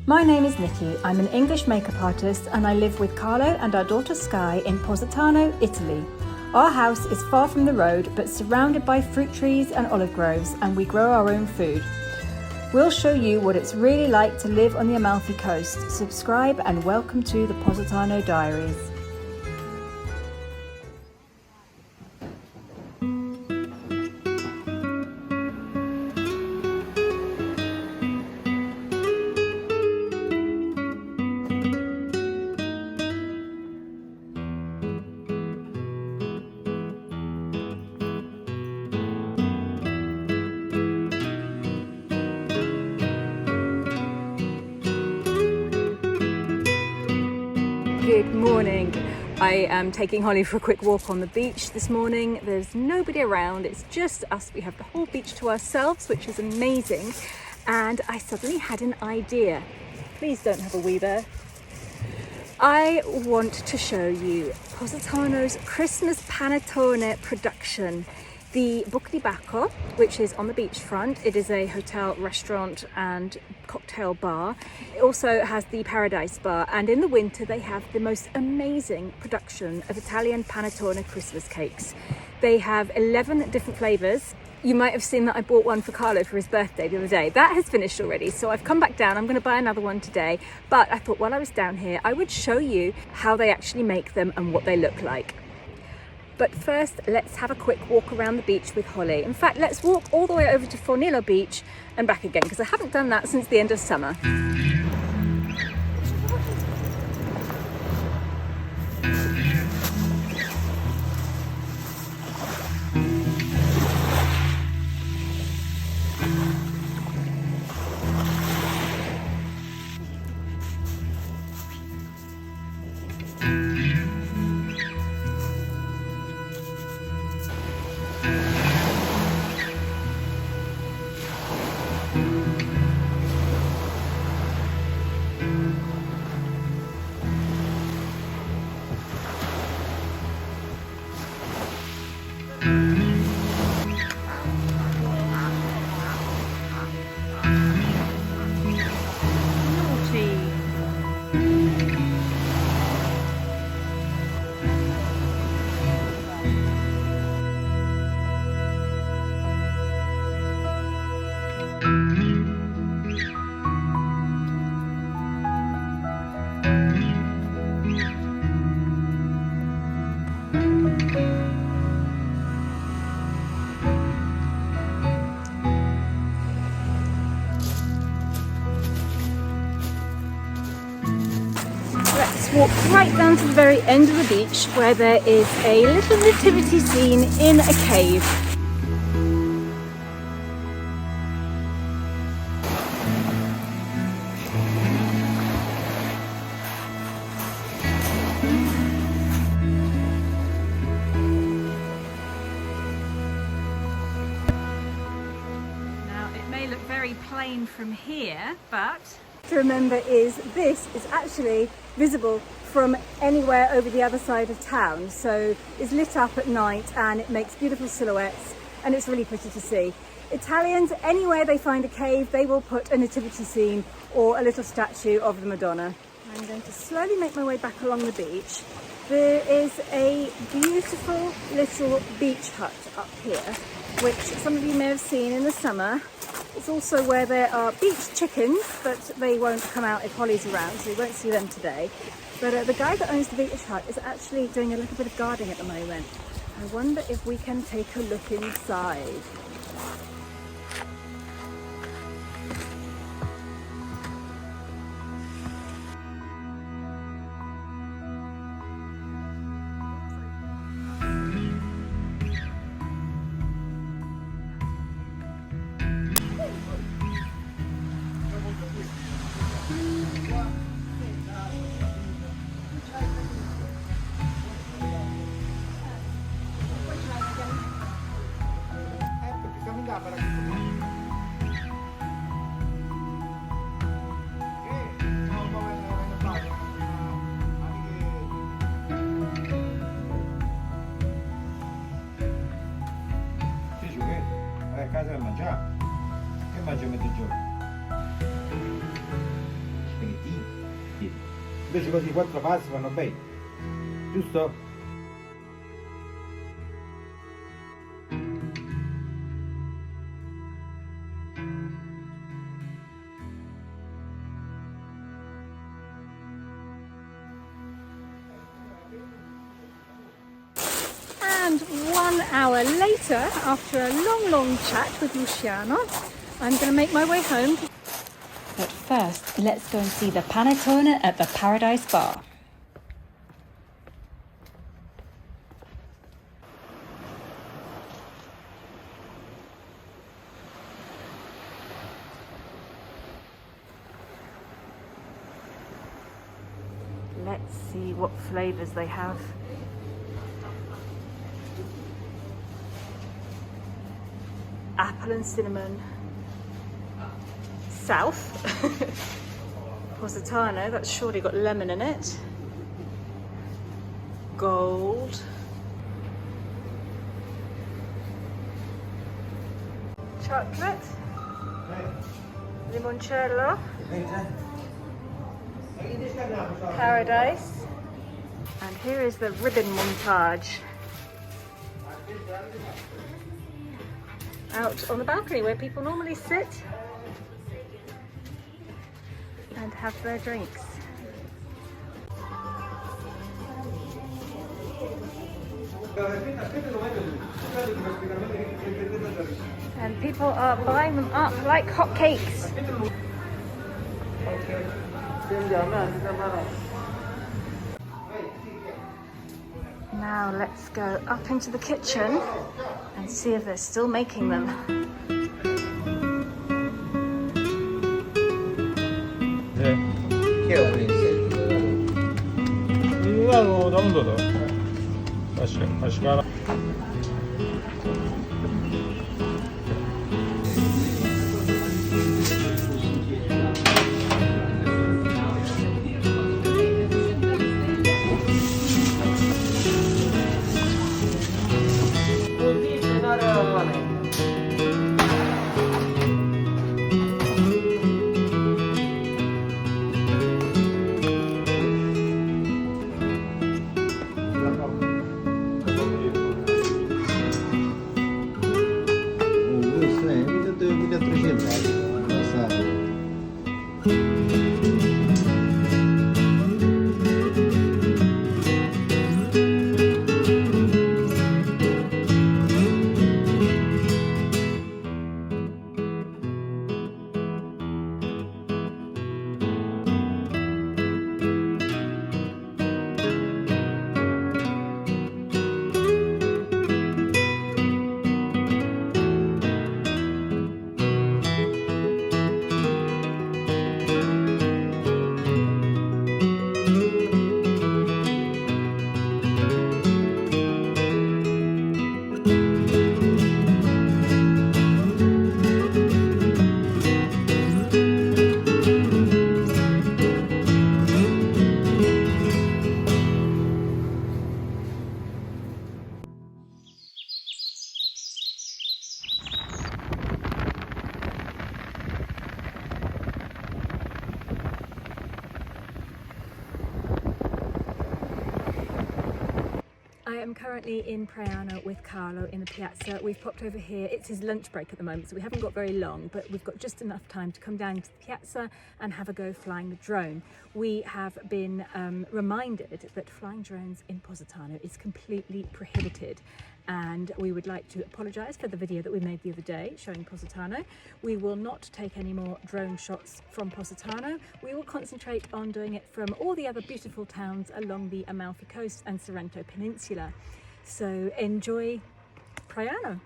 My name is Nicki. I'm an English makeup artist and I live with Carlo and our daughter Sky in Positano, Italy. Our house is far from the road but surrounded by fruit trees and olive groves, and we grow our own food. We'll show you what it's really like to live on the Amalfi Coast. Subscribe and welcome to the Positano Diaries. Good morning. I am taking Holly for a quick walk on the beach this morning. There's nobody around, it's just us. We have the whole beach to ourselves, which is amazing. And I suddenly had an idea. Please don't have a wee there. I want to show you Positano's Christmas Panettone production. The Buca di Bacco, which is on the beachfront. It is a hotel, restaurant and cocktail bar. It also has the Paradise Bar, and in the winter they have the most amazing production of Italian panettone Christmas cakes. They have 11 different flavours. You might have seen that I bought one for Carlo for his birthday the other day. That has finished already, so I've come back down. I'm going to buy another one today, but I thought while I was down here I would show you how they actually make them and what they look like. But first, let's have a quick walk around the beach with Holly. In fact, let's walk all the way over to Fornillo Beach and back again, because I haven't done that since the end of summer. Let's walk right down to the very end of the beach where there is a little nativity scene in a cave. Now it may look very plain from here, but to remember is this is actually visible from anywhere over the other side of town, so it's lit up at night and it makes beautiful silhouettes and it's really pretty to see. Italians, anywhere they find a cave, they will put a nativity scene or a little statue of the Madonna. I'm going to slowly make my way back along the beach. There is a beautiful little beach hut up here, which some of you may have seen in the summer. It's also where there are beach chickens, but they won't come out if Holly's around, so you won't see them today. But the guy that owns the beach hut is actually doing a little bit of gardening at the moment. I wonder if we can take a look inside. Invece così 4 passi vanno bene, giusto? And 1 hour later, after a long chat with Luciano, I'm going to make my way home. But first, let's go and see the Panettone at the Paradise Bar. Let's see what flavours they have. Apple and cinnamon. South. Positano, that's surely got lemon in it. Gold. Chocolate. Limoncello. Paradise. And here is the ribbon montage. Out on the balcony where people normally sit and have their drinks. And people are buying them up like hotcakes. Now let's go up into the kitchen and see if they're still making them. I am currently in Praiano with Carlo in the piazza. We've popped over here. It's his lunch break at the moment, so we haven't got very long, but we've got just enough time to come down to the piazza and have a go flying the drone. We have been reminded that flying drones in Positano is completely prohibited, and we would like to apologise for the video that we made the other day showing Positano. We will not take any more drone shots from Positano. We will concentrate on doing it from all the other beautiful towns along the Amalfi Coast and Sorrento Peninsula. So enjoy Praiano.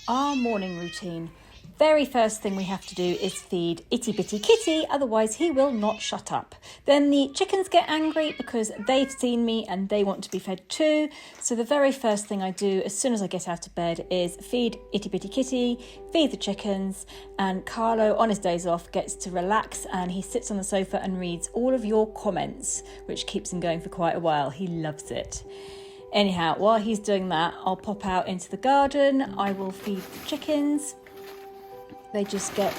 Our morning routine. Very first thing we have to do is feed Itty Bitty Kitty, otherwise he will not shut up. Then the chickens get angry because they've seen me and they want to be fed too. So the very first thing I do as soon as I get out of bed is feed Itty Bitty Kitty, feed the chickens, and Carlo on his days off gets to relax and he sits on the sofa and reads all of your comments, which keeps him going for quite a while. He loves it. Anyhow, while he's doing that, I'll pop out into the garden. I will feed the chickens. They just get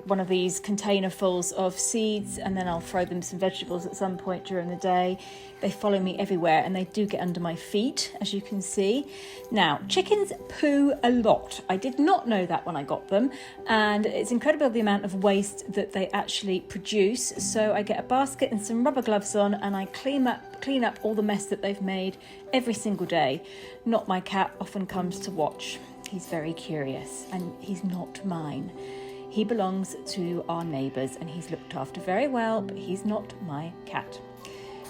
one of these containerfuls of seeds, and then I'll throw them some vegetables at some point during the day. They follow me everywhere and they do get under my feet, as you can see. Now, chickens poo a lot. I did not know that when I got them, and it's incredible the amount of waste that they actually produce. So I get a basket and some rubber gloves on and I clean up all the mess that they've made every single day. Not my cat often comes to watch. He's very curious and he's not mine. He belongs to our neighbours and he's looked after very well, but he's not my cat.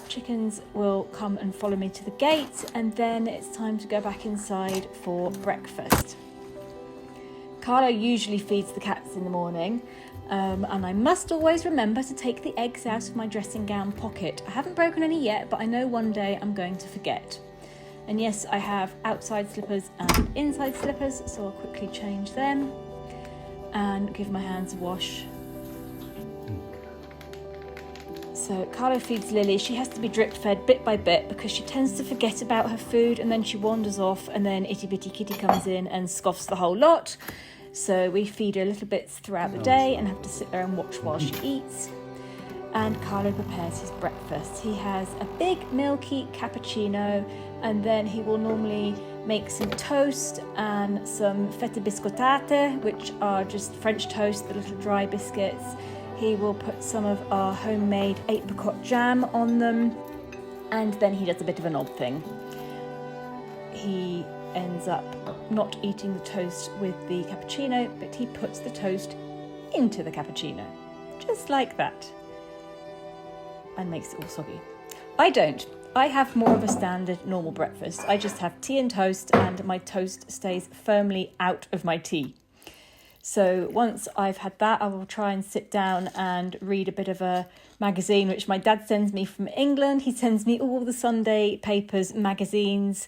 Chickens will come and follow me to the gate and then it's time to go back inside for breakfast. Carlo usually feeds the cats in the morning and I must always remember to take the eggs out of my dressing gown pocket. I haven't broken any yet, but I know one day I'm going to forget. And yes, I have outside slippers and inside slippers, so I'll quickly change them and give my hands a wash. So Carlo feeds Lily. She has to be drip fed bit by bit because she tends to forget about her food and then she wanders off and then Itty Bitty Kitty comes in and scoffs the whole lot. So we feed her little bits throughout the day and have to sit there and watch while she eats. And Carlo prepares his breakfast. He has a big milky cappuccino and then he will normally make some toast and some fette biscottate, which are just French toast, the little dry biscuits. He will put some of our homemade apricot jam on them and then he does a bit of an odd thing. He ends up not eating the toast with the cappuccino, but he puts the toast into the cappuccino, just like that, and makes it all soggy. I don't. I have more of a standard normal breakfast. I just have tea and toast and my toast stays firmly out of my tea. So once I've had that, I will try and sit down and read a bit of a magazine, which my dad sends me from England. He sends me all the Sunday papers, magazines.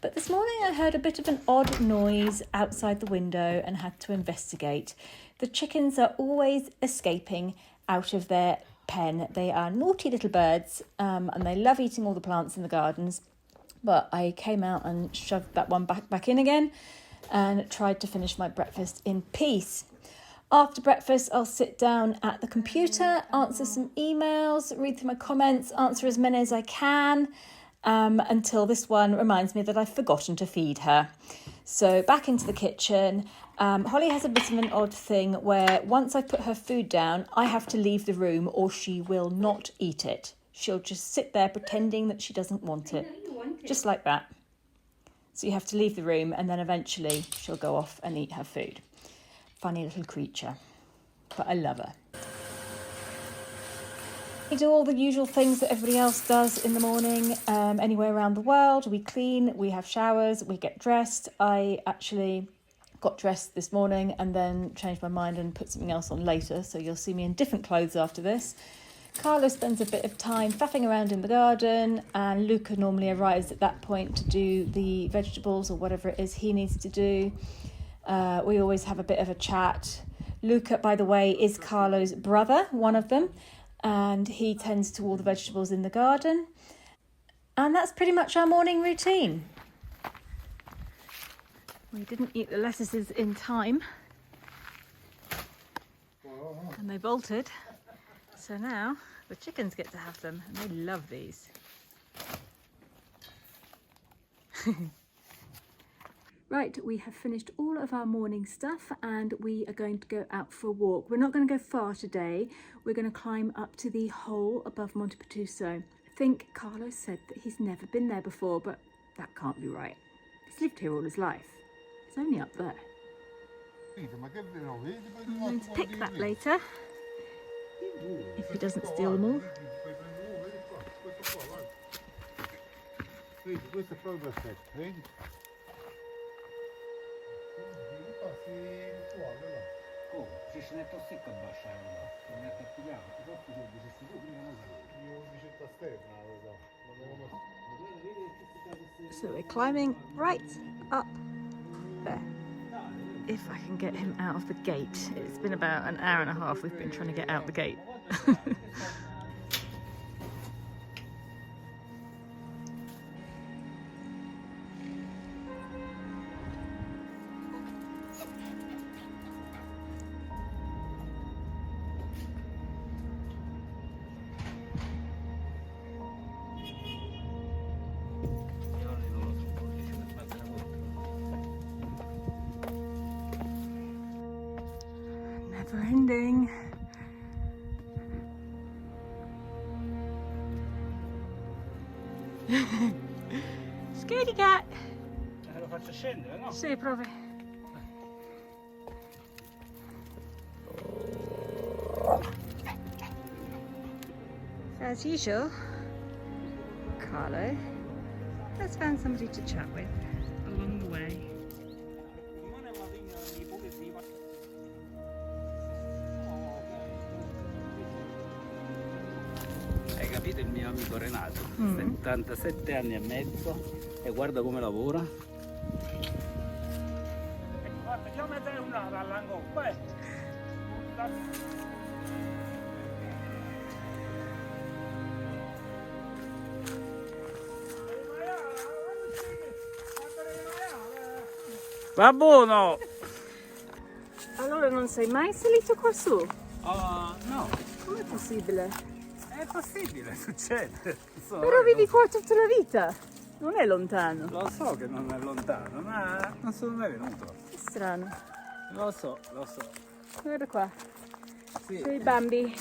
But this morning I heard a bit of an odd noise outside the window and had to investigate. The chickens are always escaping out of their pen. They are naughty little birds and they love eating all the plants in the gardens. But I came out and shoved that one back in again and tried to finish my breakfast in peace. After breakfast, I'll sit down at the computer, answer some emails, read through my comments, answer as many as I can, until this one reminds me that I've forgotten to feed her. So back into the kitchen. Holly has a bit of an odd thing where once I put her food down, I have to leave the room or she will not eat it. She'll just sit there pretending that she doesn't want it. Just like that. So you have to leave the room and then eventually she'll go off and eat her food. Funny little creature, but I love her. We do all the usual things that everybody else does in the morning, anywhere around the world. We clean, we have showers, we get dressed. I actually got dressed this morning and then changed my mind and put something else on later, so you'll see me in different clothes after this. Carlo spends a bit of time faffing around in the garden and Luca normally arrives at that point to do the vegetables or whatever it is he needs to do. We always have a bit of a chat. Luca, by the way, is Carlo's brother, one of them, and he tends to all the vegetables in the garden. And that's pretty much our morning routine. We didn't eat the lettuces in time and they bolted. So now the chickens get to have them and they love these. Right, we have finished all of our morning stuff and we are going to go out for a walk. We're not going to go far today. We're going to climb up to the hole above Montepertuso. I think Carlos said that he's never been there before, but that can't be right. He's lived here all his life. It's only up there. I'm going to pick that later. If he doesn't steal them all. Vedi, questo è proprio perfetto, vedi? Passi il tuono là. Oh, ci ne sto secco a basciare là. Non è cattivato, ti porto su di questi tu, prima non sapevo. Io dice esterna, lo so. So we're climbing right up there. If I can get him out of the gate. It's been about an hour and a half we've been trying to get out the gate. Never ending. Scaredy cat. Lo faccio scendere, no? Sì, provi. As usual, Carlo has found somebody to chat with along the way. Hai capito il mio amico Renato? 77 anni e mezzo e guarda come lavora. Ecco, guarda, io mettere una all'angolo, Va buono! Allora non sei mai salito qua su? No, Com'è possibile? è possibile, succede. Però vivi qua tutta la vita. Non è lontano. Lo so che non è lontano, ma non sono mai venuto. È strano. Lo so. Guarda qua. Sì. C'è i bambi.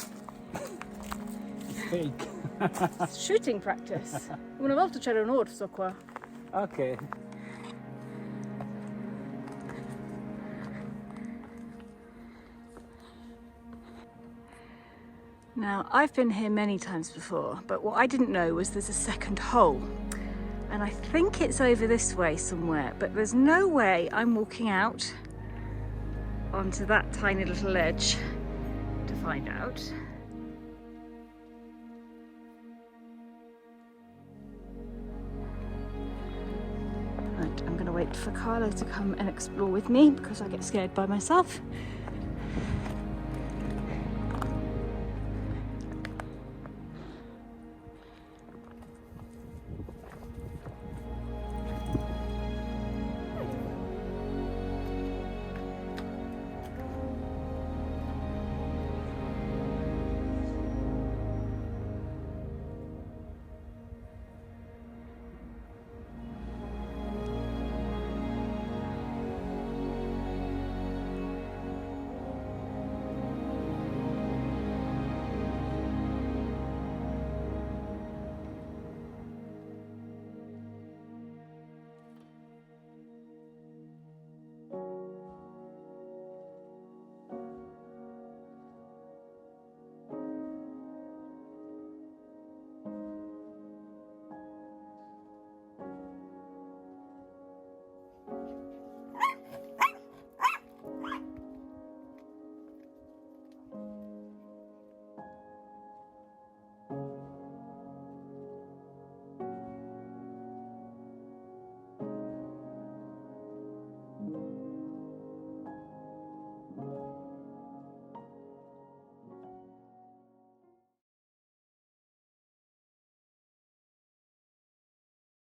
Fake. Shooting practice. Una volta c'era un orso qua. Ok. Now, I've been here many times before, but what I didn't know was there's a second hole. And I think it's over this way somewhere, but there's no way I'm walking out onto that tiny little ledge to find out. Right, I'm going to wait for Carlo to come and explore with me because I get scared by myself.